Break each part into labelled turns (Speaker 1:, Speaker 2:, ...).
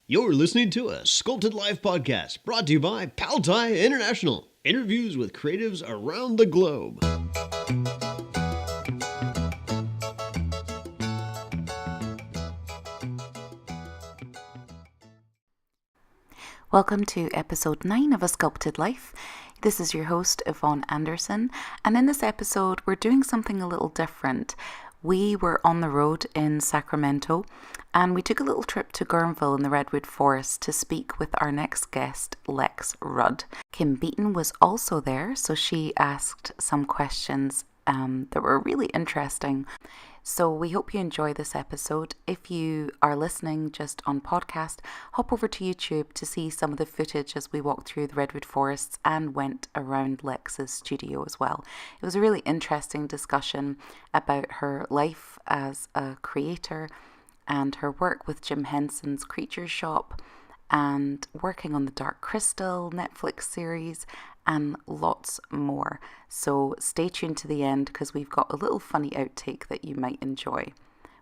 Speaker 1: You're listening to a Sculpted Life podcast brought to you by Tiya International. Interviews with creatives around the globe.
Speaker 2: Welcome to episode 9 of A Sculpted Life. This is your host, Yvonne Anderson, and in this episode we're doing something a little different. We were on the road in Sacramento and we took a little trip to Guerneville in the Redwood Forest to speak with our next guest, Lex Rudd. Beaton was also there, so she asked some questions that were really interesting. So we hope you enjoy this episode. If you are listening just on podcast, hop over to YouTube to see some of the footage as we walked through the Redwood Forests and went around Lex's studio as well. It was a really interesting discussion about her life as a creator and her work with Jim Henson's Creature Shop and working on the Dark Crystal Netflix series and lots more. So stay tuned to the end because we've got a little funny outtake that you might enjoy.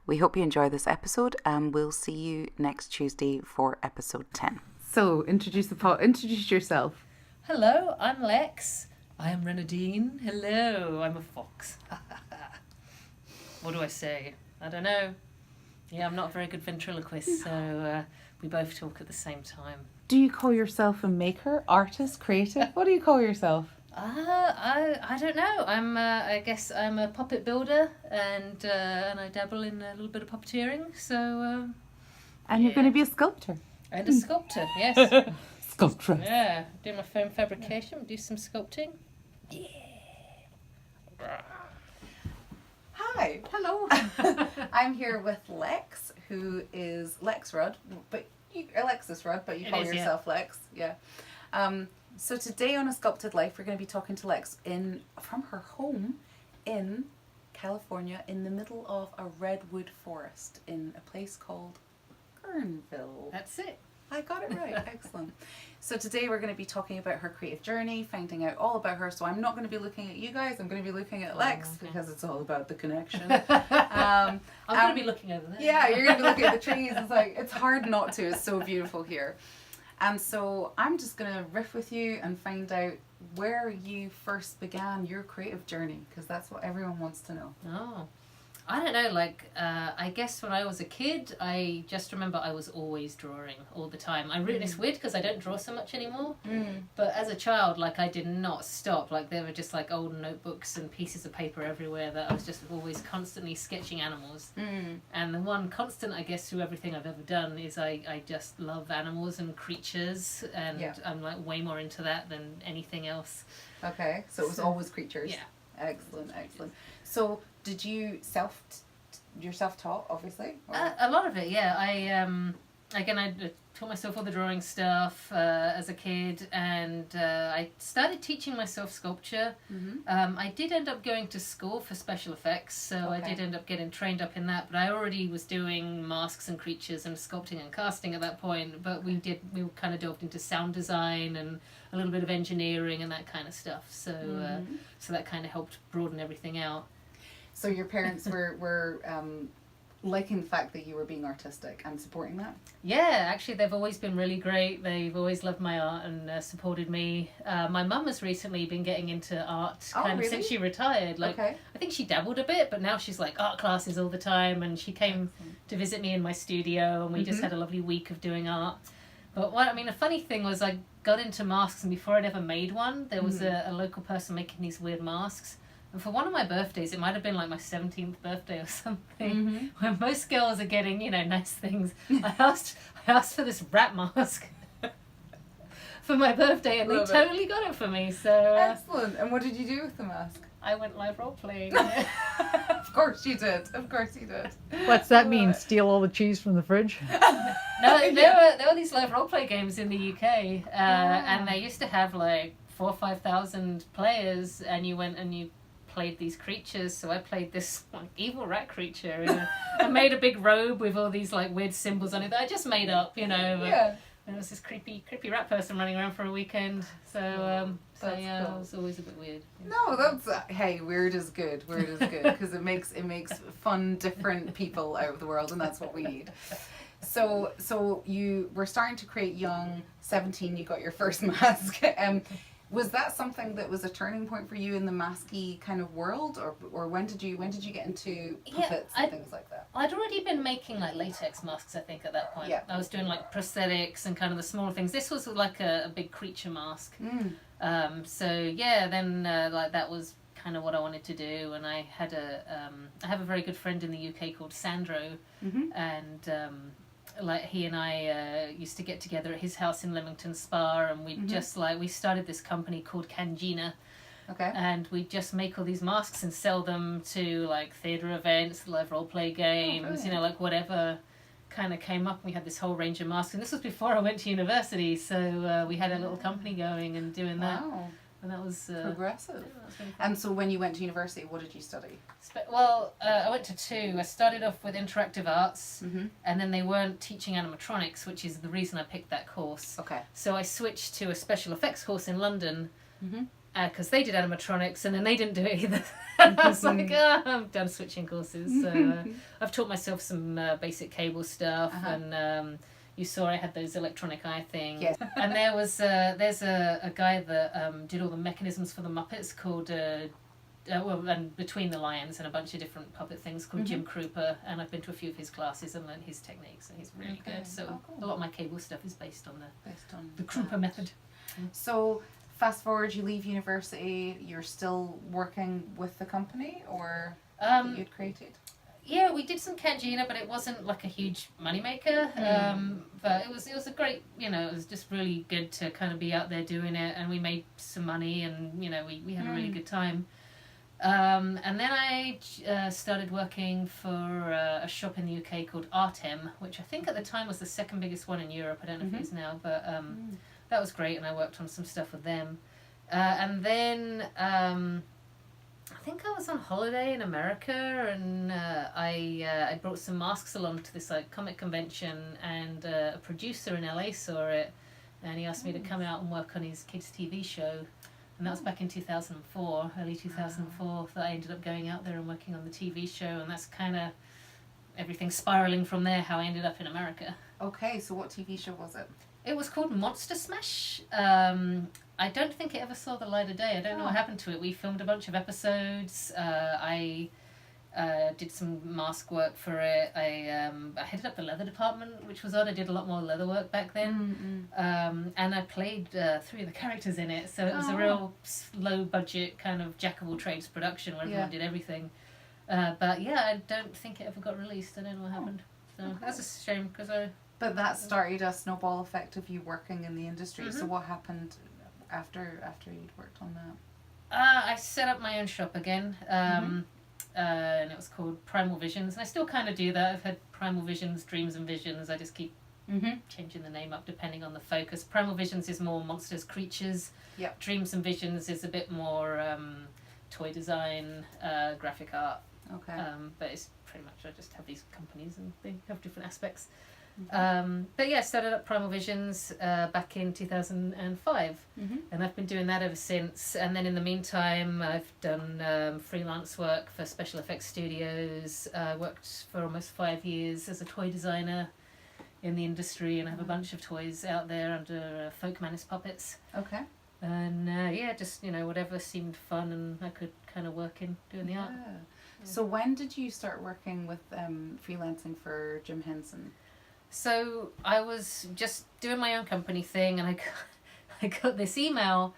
Speaker 2: We hope you enjoy this episode and we'll see you next Tuesday for episode 10. So introduce yourself.
Speaker 3: Hello, I'm Lex. I am Renadine. Hello, I'm a fox. What do I say? I don't know. Yeah, I'm not a very good ventriloquist, so we both talk at the same time.
Speaker 2: Do you call yourself a maker, artist, creative? What do you call yourself?
Speaker 3: I don't know. I guess I'm a puppet builder, and I dabble in a little bit of puppeteering. So.
Speaker 2: And you're going to be a sculptor.
Speaker 3: And a sculptor, yes.
Speaker 2: Sculptress.
Speaker 3: Yeah, do my foam fabrication, do some sculpting. Yeah.
Speaker 2: Hi. Hello. I'm here with Lex, who is Lex Rudd, but Alexis Rudd, but you call yourself Lex. Yeah. So today on A Sculpted Life, we're going to be talking to Lex from her home in California, in the middle of a redwood forest in a place called Guerneville.
Speaker 3: That's it.
Speaker 2: I got it right. Excellent. So today we're going to be talking about her creative journey, finding out all about her. So I'm not going to be looking at you guys. I'm going to be looking at Lex because it's all about the connection.
Speaker 3: I'm going to be looking over there.
Speaker 2: Yeah, you're going to be looking at the trees. It's hard not to. It's so beautiful here. And so I'm just going to riff with you and find out where you first began your creative journey, because that's what everyone wants to know.
Speaker 3: Oh. I don't know, I guess when I was a kid, I just remember I was always drawing all the time. It's weird because I don't draw so much anymore, but as a child, I did not stop. There were just, old notebooks and pieces of paper everywhere that I was just always constantly sketching animals. And the one constant, I guess, through everything I've ever done is I just love animals and creatures, and I'm, way more into that than anything else.
Speaker 2: Okay, so it was always creatures.
Speaker 3: Yeah.
Speaker 2: Excellent. So, did you you're self-taught, obviously?
Speaker 3: A lot of it, yeah. I taught myself all the drawing stuff as a kid, and I started teaching myself sculpture. I did end up going to school for special effects, so I did end up getting trained up in that, but I already was doing masks and creatures and sculpting and casting at that point, but we kind of delved into sound design and a little bit of engineering and that kind of stuff, so so that kind of helped broaden everything out.
Speaker 2: So your parents were liking the fact that you were being artistic and supporting that?
Speaker 3: Yeah, actually they've always been really great. They've always loved my art and supported me. My mum has recently been getting into art since she retired. I think she dabbled a bit, but now she's art classes all the time, and she came to visit me in my studio, and we just had a lovely week of doing art. But a funny thing was I got into masks, and before I'd ever made one, there was a local person making these weird masks. And for one of my birthdays, it might have been my 17th birthday or something, when most girls are getting, nice things. I asked for this rat mask for my birthday, and they totally got it for me. So
Speaker 2: excellent. And what did you do with the mask?
Speaker 3: I went live role playing.
Speaker 2: Of course you did.
Speaker 4: What's that mean? Steal all the cheese from the fridge?
Speaker 3: No, there were these live role play games in the UK, and they used to have 4,000 or 5,000 players, and you went and you played these creatures. So I played this evil rat creature. I made a big robe with all these weird symbols on it that I just made up, There was this creepy rat person running around for a weekend. So cool. It was always a bit weird.
Speaker 2: No, that's hey, weird is good. Because it makes fun, different people out of the world, and that's what we need. So you were starting to create young. 17, you got your first mask. Was that something that was a turning point for you in the masky kind of world, or when did you get into puppets and things like that?
Speaker 3: I'd already been making like latex masks, I think, at that point. Yeah. I was doing like prosthetics and kind of the smaller things. This was like a big creature mask. So yeah, then like that was kind of what I wanted to do, and I had I have a very good friend in the UK called Sandro, and like he and I used to get together at his house in Leamington Spa, and we just we started this company called Kangina. Okay. And we just make all these masks and sell them to like theatre events, live role play games, like whatever kind of came up. We had this whole range of masks, and this was before I went to university, so we had a little company going and doing that. Wow. And that was
Speaker 2: progressive. Yeah, that was and so when you went to university, what did you study?
Speaker 3: I went to two. I started off with interactive arts, and then they weren't teaching animatronics, which is the reason I picked that course. Okay. So I switched to a special effects course in London, because they did animatronics, and then they didn't do it either. I was like, I'm done switching courses. So I've taught myself some basic cable stuff, and you saw I had those electronic eye things. Yes. And there's a guy that did all the mechanisms for the Muppets called and Between the Lions and a bunch of different puppet things called Jim Krupa, and I've been to a few of his classes and learned his techniques, and he's really good. So cool. A lot of my cable stuff is based on the Krupa method.
Speaker 2: So fast forward, you leave university, you're still working with the company, or that you'd created?
Speaker 3: Yeah, we did some Kangina, but it wasn't like a huge moneymaker. But it was a great, it was just really good to kind of be out there doing it, and we made some money, and we had a really good time. And then I started working for a shop in the UK called Artem, which I think at the time was the second biggest one in Europe. I don't know if it is now, but that was great, and I worked on some stuff with them. And then I think I was on holiday in America, and I brought some masks along to this comic convention, and a producer in LA saw it, and he asked me to come out and work on his kids TV show, and that was back in 2004, early 2004, that I ended up going out there and working on the TV show, and that's kind of everything spiraling from there, how I ended up in America.
Speaker 2: Okay, so what TV show was it?
Speaker 3: It was called Monster Smash. I don't think it ever saw the light of day. I don't know what happened to it. We filmed a bunch of episodes. I did some mask work for it. I headed up the leather department, which was odd. I did a lot more leather work back then. And I played 3 of the characters in it. So it was a real low budget kind of jack of all trades production where everyone did everything. But yeah, I don't think it ever got released. I don't know what happened. So that's a shame because
Speaker 2: But that started a snowball effect of you working in the industry. So what happened after you'd worked on that?
Speaker 3: I set up my own shop again, and it was called Primal Visions, and I still kind of do that. I've had Primal Visions, Dreams and Visions. I just keep changing the name up depending on the focus. Primal Visions is more monsters, creatures. Yep. Dreams and Visions is a bit more toy design, graphic art. Okay. But it's pretty much I just have these companies and they have different aspects. But yeah, I started up Primal Visions back in 2005, and I've been doing that ever since. And then in the meantime, I've done freelance work for special effects studios. Worked for almost 5 years as a toy designer in the industry, and I have a bunch of toys out there under Folk Manis Puppets. Okay. And just whatever seemed fun and I could kind of work in doing the art. Yeah.
Speaker 2: So when did you start working with freelancing for Jim Henson?
Speaker 3: So I was just doing my own company thing, and I got this email.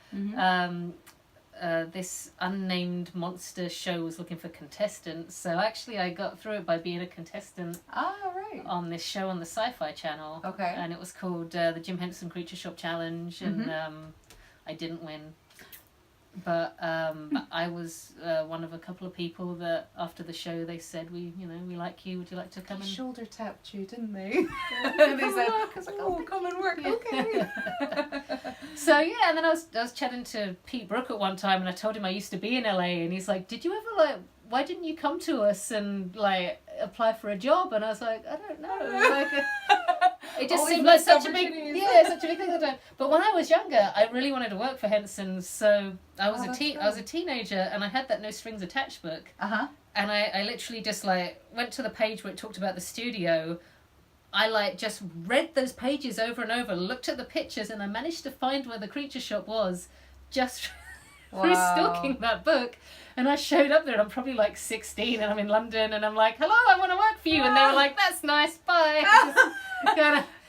Speaker 3: This unnamed monster show was looking for contestants. So actually I got through it by being a contestant on this show on the Sci-Fi Channel. Okay. And it was called the Jim Henson Creature Shop Challenge, and I didn't win. But I was one of a couple of people that after the show they said we like you. Would you like to come and
Speaker 2: shoulder tapped you, didn't they? And they said, come and work. Okay.
Speaker 3: So yeah, and then I was chatting to Pete Brook at one time, and I told him I used to be in LA, and he's like, "Did you ever why didn't you come to us and apply for a job?" And I was like, "I don't know." It just seemed like such a big thing. But when I was younger, I really wanted to work for Henson. So I was I was a teenager, and I had that No Strings Attached book. And I literally just went to the page where it talked about the studio. I like just read those pages over and over, looked at the pictures, and I managed to find where the creature shop was just through stalking that book. And I showed up there, and I'm probably like 16, and I'm in London, and I'm like, hello, I want to work for you. And they were like, that's nice, bye.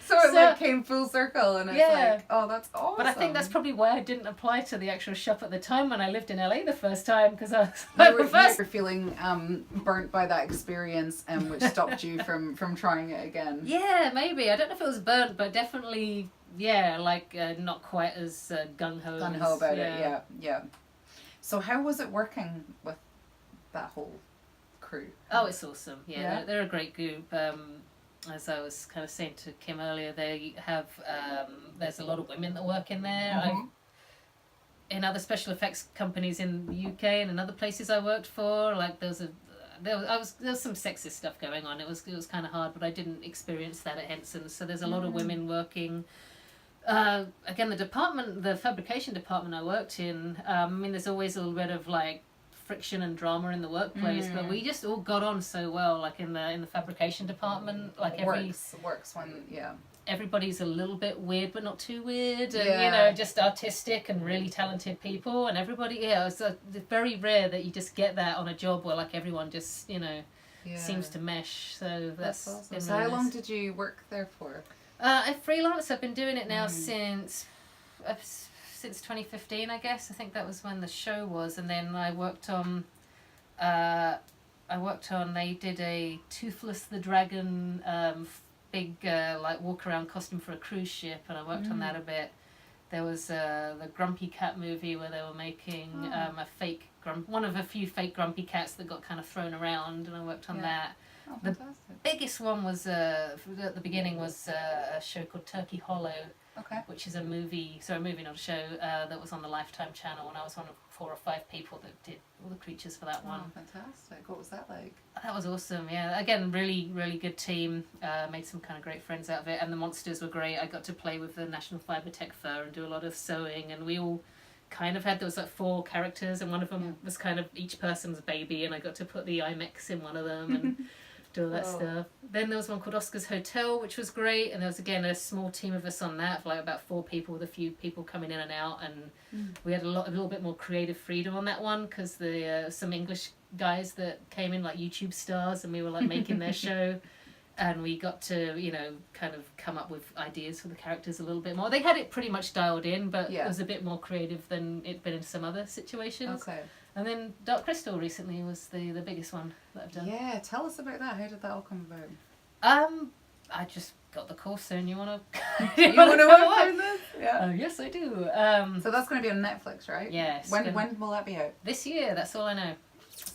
Speaker 5: So it like came full circle, and it's like, oh, that's awesome.
Speaker 3: But I think that's probably why I didn't apply to the actual shop at the time when I lived in LA the first time, because I was like,
Speaker 5: you were feeling burnt by that experience, which stopped you from trying it again.
Speaker 3: Yeah, maybe. I don't know if it was burnt, but definitely, like not quite as gung-ho.
Speaker 5: Gung-ho about it, yeah. So how was it working with that whole crew?
Speaker 3: Oh, it's awesome. Yeah. They're a great group. As I was kind of saying to Kim earlier, they have there's a lot of women that work in there.
Speaker 5: Mm-hmm.
Speaker 3: In other special effects companies in the UK and in other places I worked for, like there was some sexist stuff going on. It was kind of hard, but I didn't experience that at Henson. So there's a lot of women working. Again, the fabrication department I worked in, I mean, there's always a little bit of like friction and drama in the workplace, but we just all got on so well. Like in the fabrication department, like
Speaker 5: works when
Speaker 3: everybody's a little bit weird, but not too weird, and just artistic and really talented people, and everybody. It's very rare that you just get that on a job where like everyone just seems to mesh. So that's
Speaker 5: awesome. So how long did you work there for?
Speaker 3: I freelance. I've been doing it now since 2015, I guess. I think that was when the show was, and then I worked on. They did a Toothless the Dragon, big like walk around costume for a cruise ship, and I worked on that a bit. There was the Grumpy Cat movie where they were making a fake one of a few fake Grumpy Cats that got kind of thrown around, and I worked on that.
Speaker 5: Oh,
Speaker 3: the biggest one was at the beginning was a show called Turkey Hollow, which is a movie not a show, that was on the Lifetime channel, and I was one of 4 or 5 people that did all the creatures for that one.
Speaker 5: Oh, fantastic. What was that like?
Speaker 3: That was awesome, yeah. Again, really, really good team. Made some kind of great friends out of it, and the monsters were great. I got to play with the National Fibre Tech fur and do a lot of sewing, and we all kind of had, there was like 4 characters, and one of them was kind of each person's baby, and I got to put the IMEX in one of them, and do all that stuff. Then there was one called Oscars Hotel, which was great, and there was again a small team of us on that, like about 4 people with a few people coming in and out, and we had a little bit more creative freedom on that one, because the some English guys that came in like YouTube stars, and we were like making their show, and we got to kind of come up with ideas for the characters a little bit more. They had it pretty much dialed in, but it was a bit more creative than it'd been in some other situations. And then Dark Crystal recently was the biggest one that I've done.
Speaker 5: Yeah, tell us about that. How did that all come about?
Speaker 3: I just got the call soon. You want to?
Speaker 5: You want to work on this?
Speaker 3: Yeah. Yes, I do.
Speaker 5: So that's going to be on Netflix, right?
Speaker 3: Yes.
Speaker 5: When will that be out?
Speaker 3: This year. That's all I know.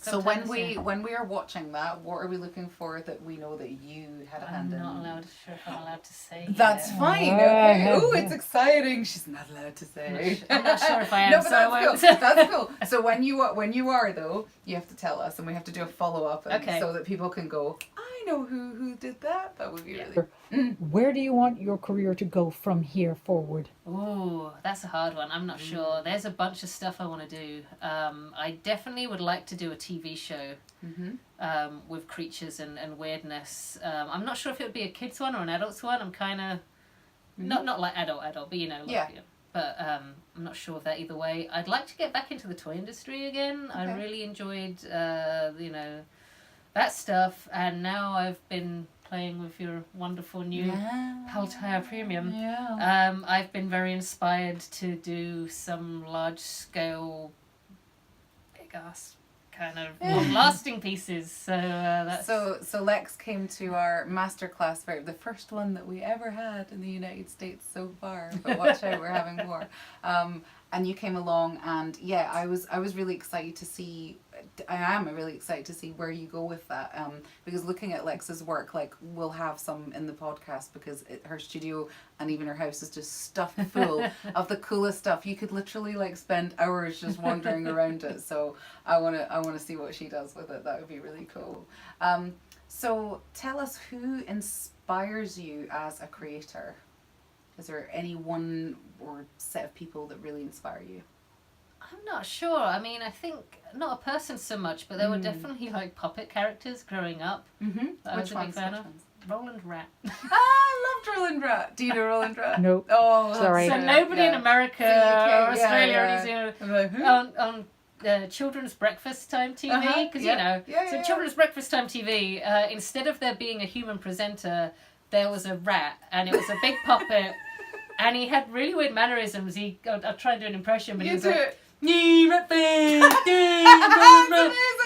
Speaker 5: So when we are watching that, what are we looking for that we know that you had a hand in?
Speaker 3: I'm not sure if I'm allowed to say.
Speaker 5: That's fine. Okay. Oh, it's exciting. She's not allowed to say.
Speaker 3: I'm not sure if I am.
Speaker 5: No, but that's cool. That's cool. So when you are though, you have to tell us, and we have to do a follow up, so that people can go, I know who did that. That would be really.
Speaker 4: Where do you want your career to go from here forward?
Speaker 3: Ooh, that's a hard one. I'm not sure. There's a bunch of stuff I want to do. I definitely would like to do a TV show with creatures and weirdness. I'm not sure if it would be a kids one or an adults one. I'm kind of not like adult, but but I'm not sure of that either way. I'd like to get back into the toy industry again. I really enjoyed that stuff, and now I've been playing with your wonderful new Paltire Premium. I've been very inspired to do some large scale, big ass kind of long-lasting pieces. So that's
Speaker 5: so Lex came to our masterclass, the first one that we ever had in the United States so far. But watch out, we're having more. And you came along, and I was really excited to see. I am really excited to see where you go with that, because looking at Lex's work, like we'll have some in the podcast, because her studio and even her house is just stuffed full of the coolest stuff. You could literally like spend hours just wandering around it. So I wanna see what she does with it. That would be really cool. So tell us, who inspires you as a creator? Is there any one or set of people that really inspire you?
Speaker 3: I'm not sure. I mean, I think not a person so much, but there were definitely like puppet characters growing up.
Speaker 5: Mm-hmm.
Speaker 3: I was a big fan of. Roland Rat.
Speaker 5: I loved Roland Rat. Do you know Roland Rat?
Speaker 4: Nope.
Speaker 5: Oh,
Speaker 4: Sorry.
Speaker 3: So nobody in America or Australia or New Zealand
Speaker 5: I'm like, huh?
Speaker 3: on children's breakfast time TV, because so children's breakfast time TV, instead of there being a human presenter, there was a rat, and it was a big puppet, and he had really weird mannerisms. I'll try and do an impression, but he was like, "Nee, rat face,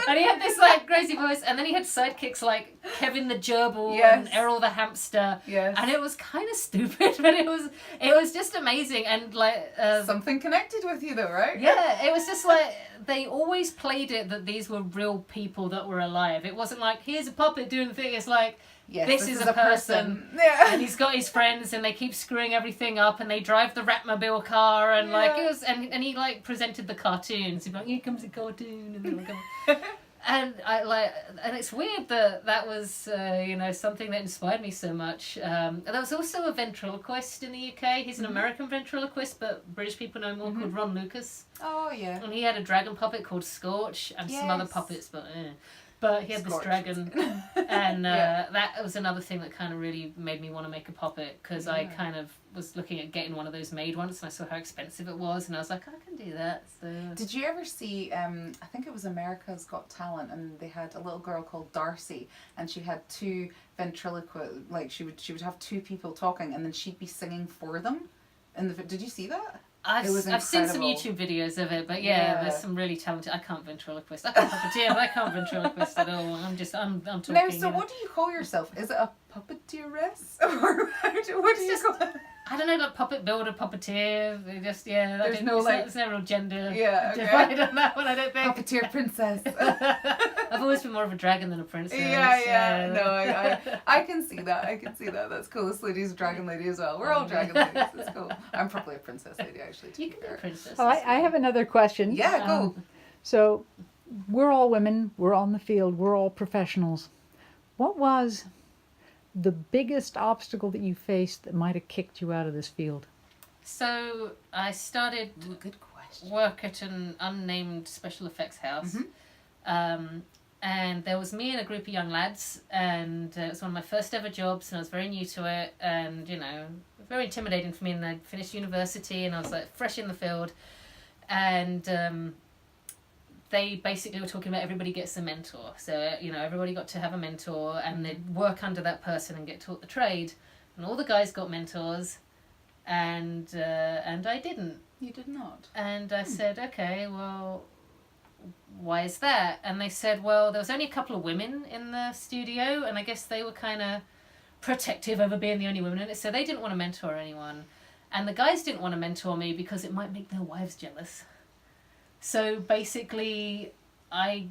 Speaker 3: and he had this like crazy voice, and then he had sidekicks like Kevin the Gerbil and Errol the hamster, and it was kind of stupid, but it was just amazing, and like
Speaker 5: something connected with you though, right?
Speaker 3: Yeah, it was just like they always played it that these were real people that were alive. It wasn't like, here's a puppet doing the thing. It's like, this is a person.
Speaker 5: Yeah.
Speaker 3: And he's got his friends, and they keep screwing everything up, and they drive the Ratmobile car, and like it was, and he like presented the cartoons. He'd be like, here comes a cartoon, and they were going. And and it's weird that was something that inspired me so much. There was also a ventriloquist in the UK. He's an American ventriloquist, but British people know him more, called Ron Lucas.
Speaker 5: Oh yeah.
Speaker 3: And he had a dragon puppet called Scorch, and some other puppets, but he had this dragon, and that was another thing that kind of really made me want to make a puppet, because I kind of was looking at getting one of those made once, and I saw how expensive it was, and I was like, I can do that. So
Speaker 5: did you ever see I think it was America's Got Talent, and they had a little girl called Darcy, and she had two ventriloquists, like she would have two people talking, and then she'd be singing for them. Did you see that?
Speaker 3: I've seen some YouTube videos of it, but there's some really talented. I can't ventriloquist. I can puppeteer, but I can't ventriloquist at all. I'm talking.
Speaker 5: Now, so what do you call yourself? Is it a puppeteeress, or what do you call it?
Speaker 3: I don't know, like puppet builder, puppeteer. They just there's no real gender divide on that one. I don't think.
Speaker 5: Puppeteer princess.
Speaker 3: I've always been more of a dragon than a princess.
Speaker 5: Yeah. No, I can see that. That's cool. This lady's a dragon lady as well. We're all dragon ladies. It's cool. I'm probably a princess lady, actually.
Speaker 3: You can be a princess.
Speaker 4: Oh, I have another question.
Speaker 5: Yeah, go.
Speaker 4: So, we're all women. We're on the field. We're all professionals. What was the biggest obstacle that you faced that might have kicked you out of this field?
Speaker 3: So I started work at an unnamed special effects house, and there was me and a group of young lads, and it was one of my first ever jobs, and I was very new to it, and very intimidating for me. And I'd finished university, and I was like fresh in the field, and they basically were talking about everybody gets a mentor. So, everybody got to have a mentor, and they'd work under that person and get taught the trade. And all the guys got mentors, and I didn't.
Speaker 5: You did not.
Speaker 3: And I said, okay, well, why is that? And they said, well, there was only a couple of women in the studio, and I guess they were kind of protective over being the only women in it, so they didn't want to mentor anyone. And the guys didn't want to mentor me because it might make their wives jealous. So basically, I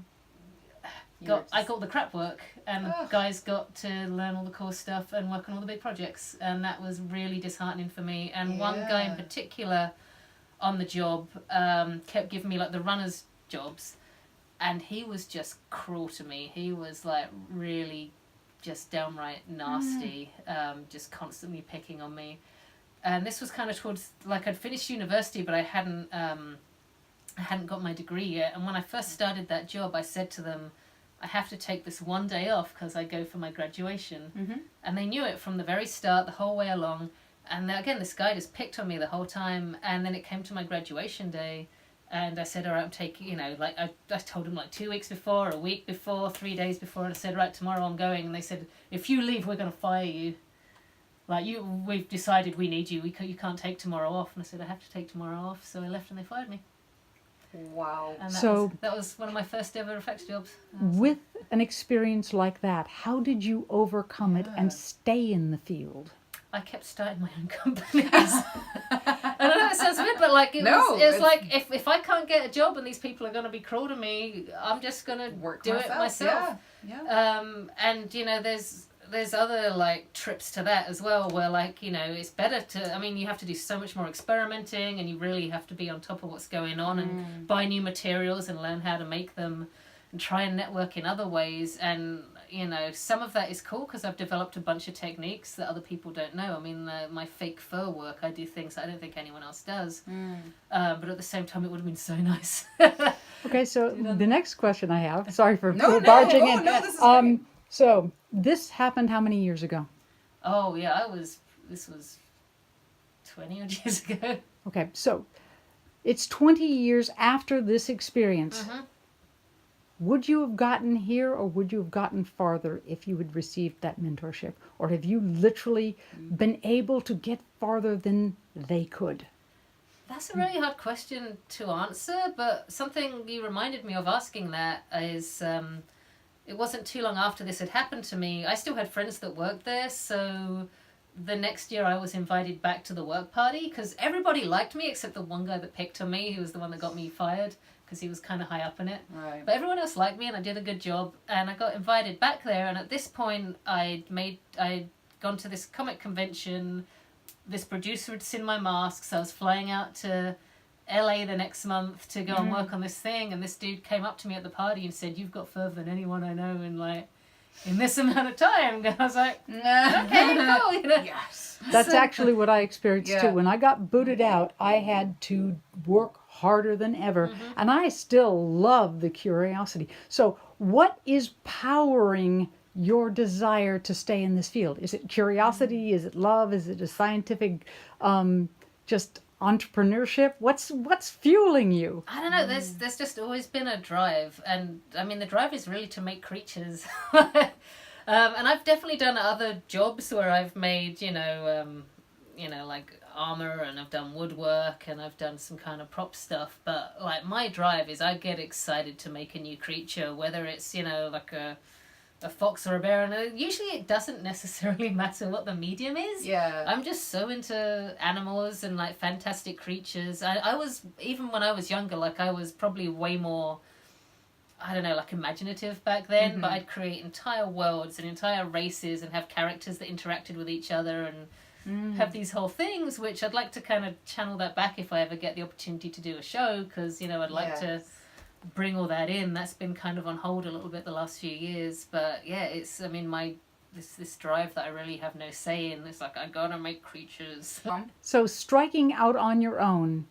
Speaker 3: got the crap work, and the guys got to learn all the cool stuff and work on all the big projects, and that was really disheartening for me. And one guy in particular on the job kept giving me like the runners jobs, and he was just cruel to me. He was like really just downright nasty, just constantly picking on me. And this was kind of towards, like, I'd finished university, but I hadn't got my degree yet. And when I first started that job, I said to them, I have to take this one day off because I go for my graduation. And they knew it from the very start, the whole way along. And again, this guy just picked on me the whole time. And then it came to my graduation day, and I said, all right, I'm taking, I told them like 2 weeks before, a week before, 3 days before, and I said, right, tomorrow I'm going. And they said, if you leave, we're going to fire you. We've decided we need you. You can't take tomorrow off. And I said, I have to take tomorrow off. So I left, and they fired me.
Speaker 5: Wow.
Speaker 3: And
Speaker 4: So
Speaker 3: that was one of my first ever effects jobs.
Speaker 4: with an experience like that, how did you overcome it and stay in the field?
Speaker 3: I kept starting my own companies. I know it sounds weird, but like it's like if I can't get a job and these people are going to be cruel to me, I'm just going to do it myself. Yeah. And there's other like trips to that as well, where it's better to, you have to do so much more experimenting, and you really have to be on top of what's going on and buy new materials and learn how to make them and try and network in other ways. And some of that is cool because I've developed a bunch of techniques that other people don't know. My fake fur work, I do things that I don't think anyone else does. But at the same time, it would have been so nice.
Speaker 4: Okay, so the next question I have, sorry for barging in.
Speaker 5: No, this is great.
Speaker 4: So this happened how many years ago?
Speaker 3: Oh, yeah, this was 20 odd years ago.
Speaker 4: Okay, so it's 20 years after this experience.
Speaker 3: Mm-hmm.
Speaker 4: Would you have gotten here, or would you have gotten farther if you had received that mentorship? Or have you literally been able to get farther than they could?
Speaker 3: That's a really hard question to answer, but something you reminded me of asking that is, it wasn't too long after this had happened to me. I still had friends that worked there, so the next year I was invited back to the work party because everybody liked me except the one guy that picked on me. He was the one that got me fired because he was kind of high up in it.
Speaker 5: Right.
Speaker 3: But everyone else liked me and I did a good job, and I got invited back there, and at this point I'd gone to this comic convention. This producer had seen my masks. I was flying out to LA the next month to go and work on this thing, and this dude came up to me at the party and said, "You've got further than anyone I know in this amount of time." And I was like, okay, cool, you know.
Speaker 5: Yes.
Speaker 4: That's actually what I experienced too. When I got booted out, I had to work harder than ever, and I still love the curiosity. So what is powering your desire to stay in this field? Is it curiosity? Is it love? Is it a scientific just entrepreneurship? What's fueling you?
Speaker 3: I don't know, there's just always been a drive, and I mean the drive is really to make creatures. And I've definitely done other jobs where I've made, like armor, and I've done woodwork, and I've done some kind of prop stuff, but like my drive is I get excited to make a new creature, whether it's, like a fox or a bear, and usually it doesn't necessarily matter what the medium is.
Speaker 5: Yeah.
Speaker 3: I'm just so into animals and like fantastic creatures. I was, even when I was younger, like I was probably way more, I don't know, like imaginative back then, but I'd create entire worlds and entire races and have characters that interacted with each other and have these whole things, which I'd like to kind of channel that back if I ever get the opportunity to do a show, because, I'd like to bring all that in. That's been kind of on hold a little bit the last few years, but yeah, it's, I mean, this drive that I really have no say in. It's like, I gotta make creatures.
Speaker 4: So striking out on your own,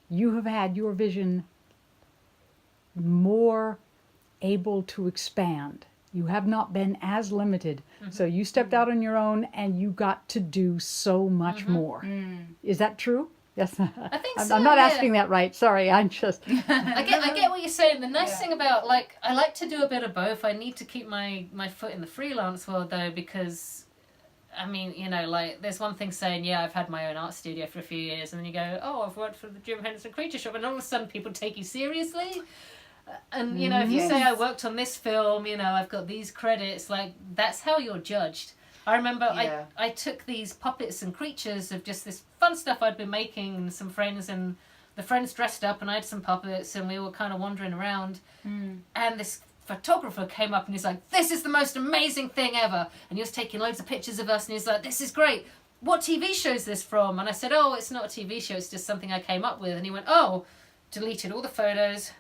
Speaker 4: you have had your vision more able to expand. You have not been as limited. So you stepped out on your own and you got to do so much more. Is that true? Yes.
Speaker 3: I think so.
Speaker 4: I'm not asking that right. Sorry, I'm just...
Speaker 3: I get what you're saying. The nice thing about, like, I like to do a bit of both. I need to keep my foot in the freelance world, though, because, I mean, like, there's one thing saying, I've had my own art studio for a few years, and then you go, oh, I've worked for the Jim Henson Creature Shop, and all of a sudden people take you seriously. And, if you say I worked on this film, I've got these credits, like, that's how you're judged. I remember I took these puppets and creatures of just this fun stuff I'd been making, and some friends, and the friends dressed up, and I had some puppets, and we were kind of wandering around, and this photographer came up and he's like, "This is the most amazing thing ever," and he was taking loads of pictures of us, and he's like, "This is great. What TV show is this from?" And I said, "Oh, it's not a TV show, it's just something I came up with." And he went, "Oh," deleted all the photos.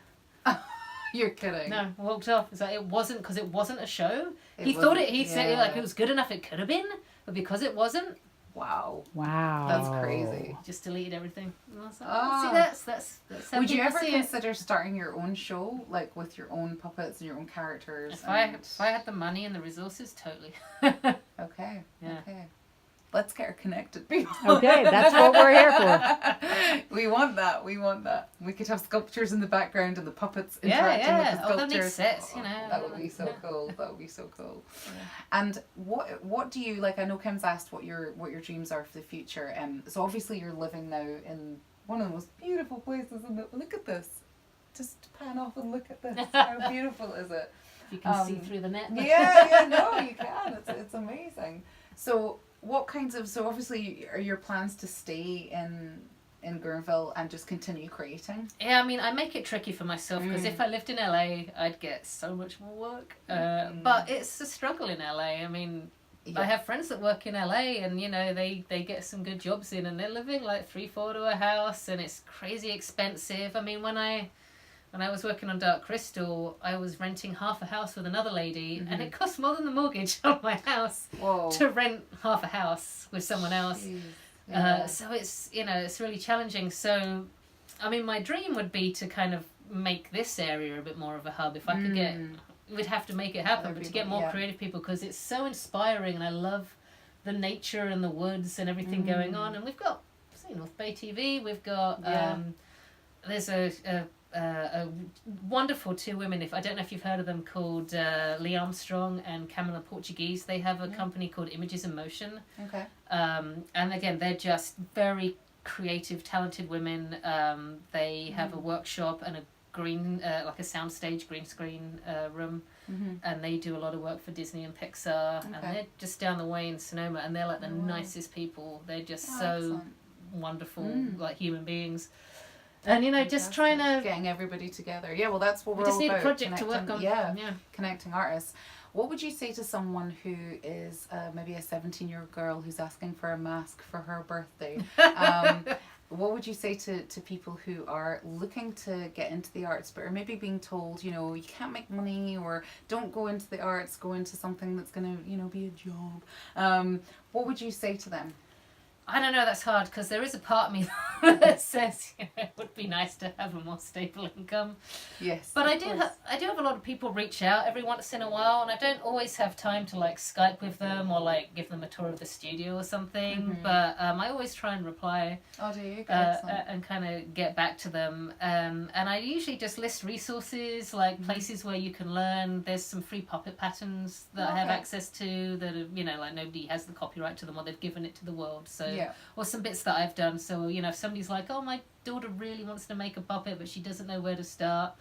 Speaker 5: You're kidding.
Speaker 3: No, walked off. It's like, it wasn't, because it wasn't a show. He said like it was good enough, it could have been, but because it wasn't.
Speaker 5: Wow.
Speaker 4: That's
Speaker 5: crazy.
Speaker 3: Just deleted everything. And I was like, see, that's how
Speaker 5: Would you
Speaker 3: people
Speaker 5: ever
Speaker 3: see
Speaker 5: consider starting your own show, like with your own puppets and your own characters?
Speaker 3: If I had the money and the resources, totally.
Speaker 5: Okay.
Speaker 3: Yeah.
Speaker 5: Okay. Let's get her connected, people.
Speaker 4: Okay, that's what we're here for.
Speaker 5: We want that. We could have sculptures in the background and the puppets interacting with the sculptures.
Speaker 3: That makes sense,
Speaker 5: That would be so cool. That would be so cool. Yeah. And what do you like? I know Kim's asked what your dreams are for the future. So obviously you're living now in one of the most beautiful places. Look at this. Just pan off and look at this. How beautiful is it?
Speaker 3: You can see through the net.
Speaker 5: No, you can. It's amazing. So so obviously are your plans to stay in Guerneville and just continue creating?
Speaker 3: Yeah, I mean, I make it tricky for myself, because if I lived in LA, I'd get so much more work. But it's a struggle in LA. I mean, I have friends that work in LA, and they get some good jobs in, and they're living like 3-4 to a house, and it's crazy expensive. I mean, when I was working on Dark Crystal, I was renting half a house with another lady, and it cost more than the mortgage on my house to rent half a house with someone else. So it's, it's really challenging. So, I mean, my dream would be to kind of make this area a bit more of a hub. If I could get we'd have to make it happen, but to get more creative people, because it's so inspiring, and I love the nature and the woods and everything going on. And we've got North Bay TV, we've got there's a wonderful two women, I don't know if you've heard of them, called Lee Armstrong and Camila Portuguese. They have a company called Images in Motion. Okay. And again, they're just very creative, talented women. They have a workshop and a green like a soundstage green screen room, and they do a lot of work for Disney and Pixar. And they're just down the way in Sonoma, and they're like the nicest people. They're just so excellent. Wonderful, like human beings. And just trying to
Speaker 5: getting everybody together. Yeah, well, that's what we're all about.
Speaker 3: We just need a project to work on.
Speaker 5: Yeah, connecting artists. What would you say to someone who is maybe a 17-year-old girl who's asking for a mask for her birthday? What would you say to people who are looking to get into the arts but are maybe being told, you can't make money, or don't go into the arts, go into something that's going to, be a job? What would you say to them?
Speaker 3: I don't know, that's hard, because there is a part of me that says it would be nice to have a more stable income. Yes. But I do have a lot of people reach out every once in a while, and I don't always have time to Skype with them or give them a tour of the studio or something. But I always try and reply.
Speaker 5: Oh, do you?
Speaker 3: And kind of get back to them. And I usually just list resources, places where you can learn. There's some free puppet patterns that I have access to that are, nobody has the copyright to them, or they've given it to the world. So. Yeah. Or some bits that I've done. So, if somebody's like, oh, my daughter really wants to make a puppet, but she doesn't know where to start,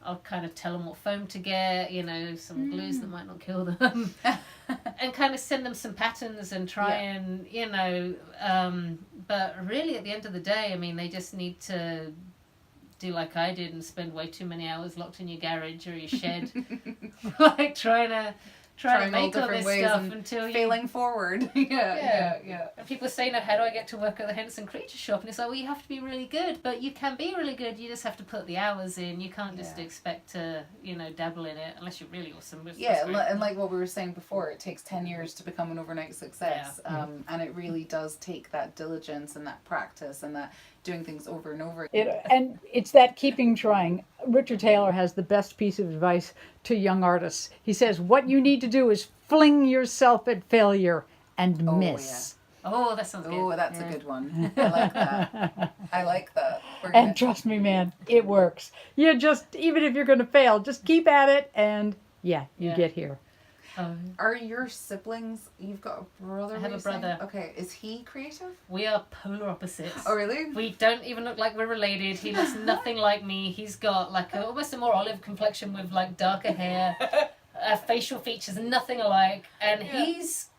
Speaker 3: I'll kind of tell them what foam to get, some glues that might not kill them, and kind of send them some patterns and try and, but really at the end of the day, they just need to do like I did and spend way too many hours locked in your garage or your shed, trying to make all this stuff until you
Speaker 5: failing forward. Yeah.
Speaker 3: And people say, how do I get to work at the Henson Creature Shop? And it's like, well, you have to be really good, but you can be really good. You just have to put the hours in. You can't just expect to, dabble in it unless you're really awesome.
Speaker 5: And like what we were saying before, it takes 10 years to become an overnight success. Yeah. And it really does take that diligence and that practice and that doing things over and over.
Speaker 4: And it's that keeping trying. Richard Taylor has the best piece of advice to young artists. He says, what you need to do is fling yourself at failure and miss.
Speaker 3: Yeah. Oh, that sounds good.
Speaker 5: Oh, that's a good one. I like that.
Speaker 4: And trust me, man, it works. You just, even if you're going to fail, just keep at it, and you get here.
Speaker 5: Are your siblings, you've got a brother?
Speaker 3: I have a brother.
Speaker 5: Okay, is he creative?
Speaker 3: We are polar opposites.
Speaker 5: Oh, really?
Speaker 3: We don't even look like we're related. He looks nothing like me. He's got almost a more olive complexion with darker hair, facial features, nothing alike. And he's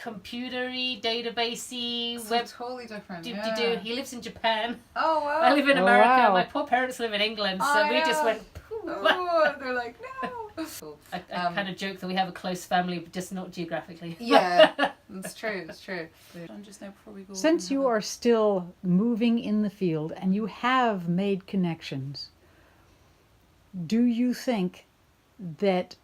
Speaker 3: computery, databasey,
Speaker 5: web. Totally different.
Speaker 3: He lives in Japan.
Speaker 5: Oh, wow.
Speaker 3: I live in America. Wow. My poor parents live in England, so we just went.
Speaker 5: Oh, they're like, no.
Speaker 3: I kind of joke that we have a close family, but just not geographically.
Speaker 5: Yeah, it's true. Just now before we go.
Speaker 4: Since you are still moving in the field and you have made connections, do you think that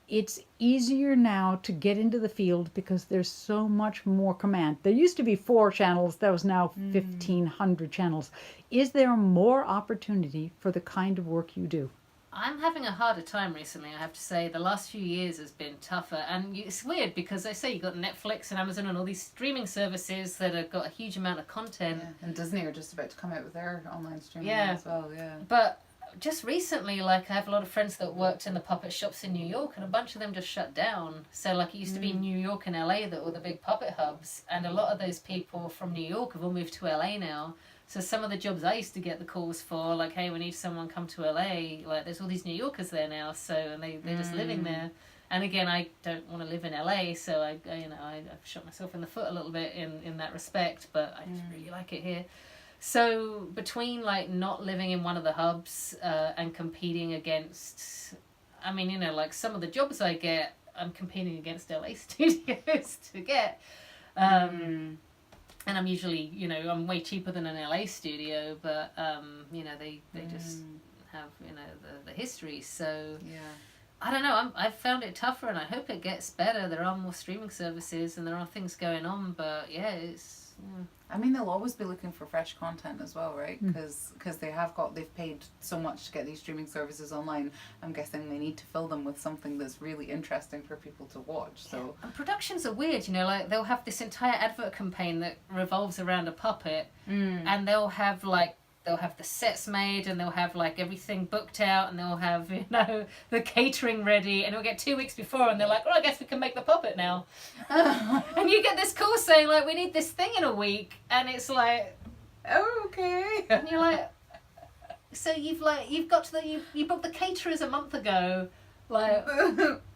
Speaker 4: it's easier now to get into the field because there's so much more command? There used to be 4 channels, there was now 1,500 channels. Is there more opportunity for the kind of work you do?
Speaker 3: I'm having a harder time recently, I have to say. The last few years has been tougher. And it's weird because I say you've got Netflix and Amazon and all these streaming services that have got a huge amount of content.
Speaker 5: Yeah. And Disney are just about to come out with their online streaming as well,
Speaker 3: But just recently, I have a lot of friends that worked in the puppet shops in New York, and a bunch of them just shut down. So, it used to be New York and LA that were the big puppet hubs, and a lot of those people from New York have all moved to LA now. So some of the jobs I used to get the calls for, hey, we need someone come to LA. There's all these New Yorkers there now, and they're just living there. And again, I don't want to live in LA, so I've shot myself in the foot a little bit in that respect, but I just really like it here. So between not living in one of the hubs and competing against, some of the jobs I get, I'm competing against LA studios to get. And I'm usually, I'm way cheaper than an LA studio, but, they just have, the history. So, I don't know. I've found it tougher, and I hope it gets better. There are more streaming services, and there are things going on, but, it's
Speaker 5: I mean, they'll always be looking for fresh content as well, right? Because they've paid so much to get these streaming services online. I'm guessing they need to fill them with something that's really interesting for people to watch. So
Speaker 3: and productions are weird, you know, like they'll have this entire advert campaign that revolves around a puppet, and they'll have the sets made, and they'll have like everything booked out, and they'll have, you know, the catering ready, and it'll get 2 weeks before, and they're like, well, I guess we can make the puppet now. And you get this call saying like, we need this thing in a week, and it's like,
Speaker 5: oh, okay.
Speaker 3: and you're like, so you booked the caterers a month ago, like.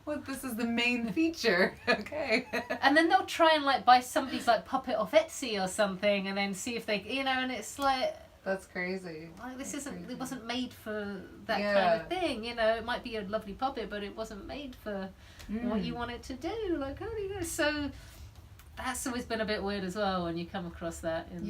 Speaker 5: Well, this is the main feature. Okay.
Speaker 3: And then they'll try and like buy somebody's like puppet off Etsy or something, and then see if they, you know, and it's like.
Speaker 5: That's crazy.
Speaker 3: Like it wasn't made for that kind of thing, you know. It might be a lovely puppet, but it wasn't made for what you want it to do. Like, how do you know? So that's always been a bit weird as well when you come across that in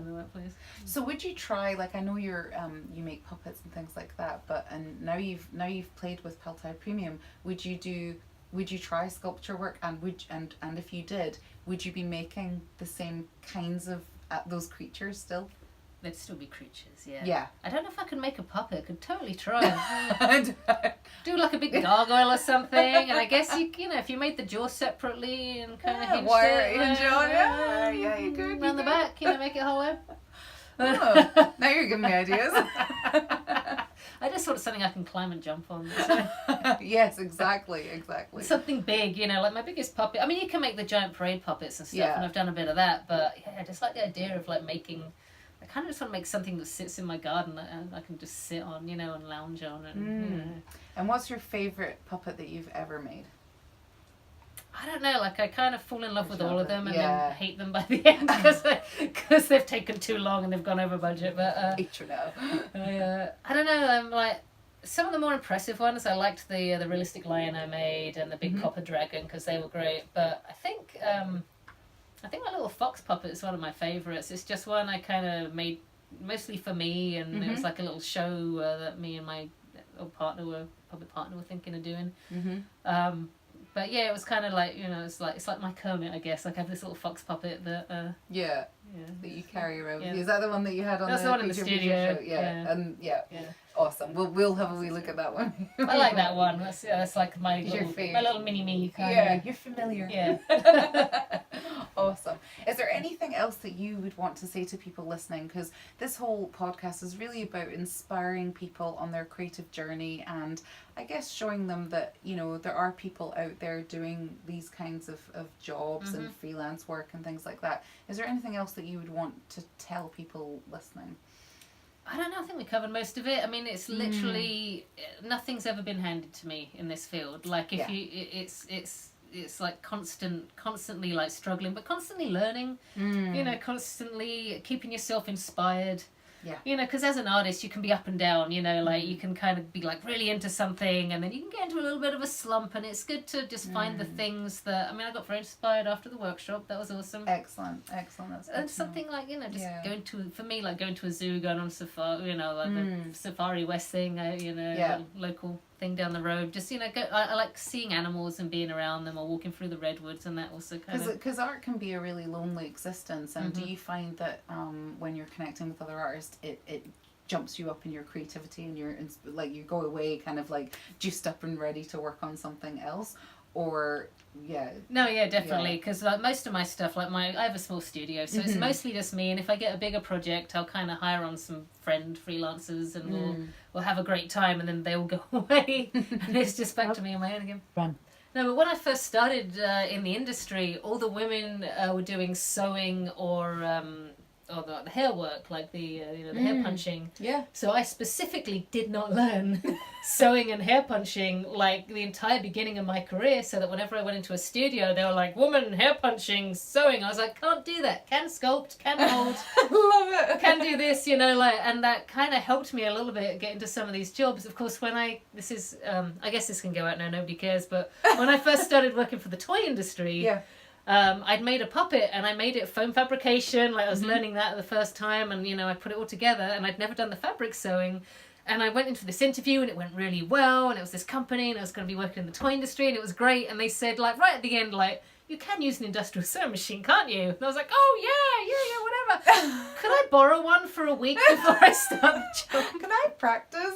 Speaker 3: the workplace.
Speaker 5: So would you try, like, I know you're you make puppets and things like that, but and now you've played with Paltai Premium. Would you try sculpture work, and if you did, would you be making the same kinds of those creatures still?
Speaker 3: They'd still be creatures, yeah.
Speaker 5: Yeah.
Speaker 3: I don't know if I could make a puppet. I could totally try. Do like a big gargoyle or something, and I guess you know, if you made the jaw separately and kind of hinged it,
Speaker 5: yeah, you could.
Speaker 3: Around the back, you know, make it hollow.
Speaker 5: Oh, now you're giving me ideas.
Speaker 3: I just want something I can climb and jump on. So.
Speaker 5: Yes, exactly.
Speaker 3: Something big, you know, like my biggest puppet. I mean, you can make the giant parade puppets and stuff, and I've done a bit of that, but yeah, I just like the idea of like making. I kind of just want to make something that sits in my garden and I can just sit on, you know, and lounge on. And, you know.
Speaker 5: And what's your fauvorite puppet that you've ever made?
Speaker 3: I don't know, like I kind of fall in love with all of them and then hate them by the end because they've taken too long and they've gone over budget. But I don't know, I'm like, some of the more impressive ones, I liked the realistic lion I made and the big copper dragon because they were great. But I think my little fox puppet is one of my favourites. It's just one I kind of made mostly for me, and it was like a little show that me and my puppet partner were thinking of doing. But yeah, it was kind of like, you know, it's like my Kermit, I guess. Like I have this little fox puppet that that
Speaker 5: you carry around. Yeah. Is that the one that you had on?
Speaker 3: That's the one in the studio.
Speaker 5: Show? And awesome. We'll have a wee look at that one.
Speaker 3: I like that one. That's like my little mini me kind of.
Speaker 5: Yeah, you're familiar.
Speaker 3: Yeah.
Speaker 5: Awesome. Is there anything else that you would want to say to people listening? Because this whole podcast is really about inspiring people on their creative journey, and I guess showing them that, you know, there are people out there doing these kinds of jobs and freelance work and things like that. Is there anything else that you would want to tell people listening?
Speaker 3: I don't know. I think we covered most of it. I mean, it's literally nothing's ever been handed to me in this field. Like if it's like constantly like struggling, but constantly learning. You know, constantly keeping yourself inspired.
Speaker 5: Yeah.
Speaker 3: You know, because as an artist, you can be up and down, you know, like you can kind of be like really into something and then you can get into a little bit of a slump, and it's good to just find the things that, I mean, I got very inspired after the workshop. That was awesome.
Speaker 5: Excellent. That's
Speaker 3: and something like, you know, just going to a zoo, going on safari, you know, like the Safari West thing, you know, local thing down the road. Just, you know, I like seeing animals and being around them or walking through the redwoods, and that also kind of...
Speaker 5: Because art can be a really lonely existence, and do you find that when you're connecting with other artists, it jumps you up in your creativity and you're like, you go away kind of like juiced up and ready to work on something else? Or definitely, because like most of my stuff, like I have a small studio, so it's mostly just me, and if I get a bigger project, I'll kind of hire on some friend freelancers, and we'll have a great time, and then they all go away and it's just back to me on my own again.
Speaker 4: Run.
Speaker 3: No, but when I first started in the industry, all the women were doing sewing or the hair work, like the hair punching.
Speaker 5: Yeah.
Speaker 3: So I specifically did not learn sewing and hair punching like the entire beginning of my career, so that whenever I went into a studio, they were like, woman, hair punching, sewing. I was like, can't do that. Can sculpt, can mold.
Speaker 5: Love it.
Speaker 3: Can do this, you know, like, and that kind of helped me a little bit get into some of these jobs. Of course, I guess this can go out now, nobody cares, but when I first started working for the toy industry, I'd made a puppet, and I made it foam fabrication, like I was learning that the first time, and you know, I put it all together, and I'd never done the fabric sewing, and I went into this interview and it went really well, and it was this company and I was going to be working in the toy industry and it was great, and they said like right at the end, like, you can use an industrial sewing machine, can't you? And I was like, oh yeah, whatever. Could I borrow one for a week before I start the job?
Speaker 5: Can I practice?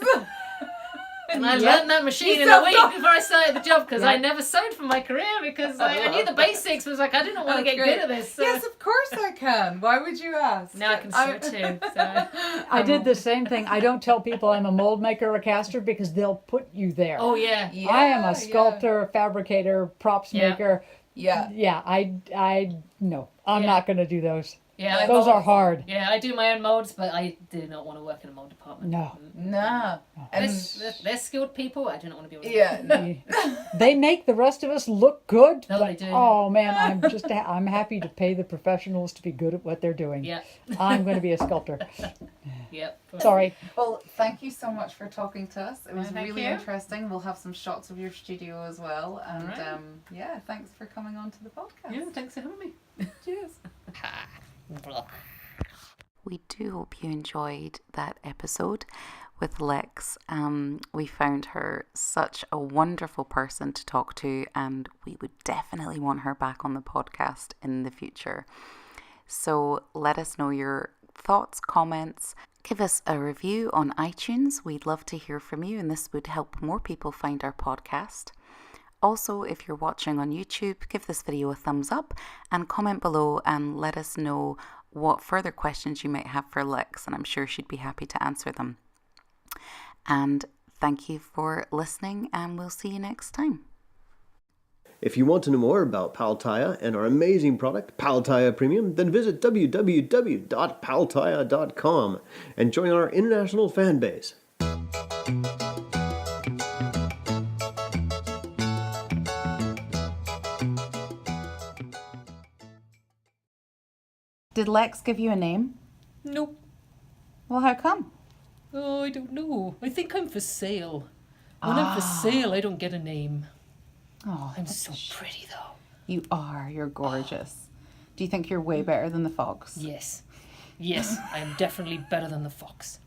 Speaker 3: And I learned that machine in a week before I started the job because I never sewed for my career because I knew the basics. Was like, I didn't want to get good at this. So.
Speaker 5: Yes, of course I can. Why would you ask?
Speaker 3: Now I can sew too. So.
Speaker 4: I did the same thing. I don't tell people I'm a mold maker or a caster because they'll put you there.
Speaker 3: Oh yeah.
Speaker 4: I am a sculptor, fabricator, props maker.
Speaker 5: Yeah.
Speaker 4: Yeah, I no. I'm not going to do those.
Speaker 3: Yeah,
Speaker 4: those are hard.
Speaker 3: Yeah, I do my own molds, but I do not want to work in a mold department.
Speaker 5: No.
Speaker 3: And they're skilled people. I do not want to be.
Speaker 4: They make the rest of us look good.
Speaker 3: No,
Speaker 4: but,
Speaker 3: they do.
Speaker 4: Oh man, I'm happy to pay the professionals to be good at what they're doing.
Speaker 3: Yeah.
Speaker 4: I'm going to be a sculptor.
Speaker 3: Yep.
Speaker 4: Sorry.
Speaker 5: Well, thank you so much for talking to us. It was really
Speaker 3: you.
Speaker 5: interesting. We'll have some shots of your studio as well. And
Speaker 3: right.
Speaker 5: Thanks for coming on to the podcast.
Speaker 3: Yeah, thanks for having me.
Speaker 5: Cheers.
Speaker 2: We do hope you enjoyed that episode with Lex. We found her such a wonderful person to talk to, and we would definitely want her back on the podcast in the future. So let us know your thoughts, comments. Give us a review on iTunes. We'd love to hear from you, and this would help more people find our podcast. Also, if you're watching on YouTube, give this video a thumbs up and comment below and let us know what further questions you might have for Lex, and I'm sure she'd be happy to answer them. And thank you for listening, and we'll see you next time.
Speaker 1: If you want to know more about Tiya and our amazing product, Tiya Premium, then visit www.paltiya.com and join our international fan base.
Speaker 5: Did Lex give you a name?
Speaker 3: Nope.
Speaker 5: Well, how come?
Speaker 3: Oh, I don't know. I think I'm for sale. When I'm for sale, I don't get a name.
Speaker 5: Oh,
Speaker 3: I'm so pretty, though.
Speaker 5: You are. You're gorgeous. Do you think you're way better than the fox?
Speaker 3: Yes. Yes, I am definitely better than the fox.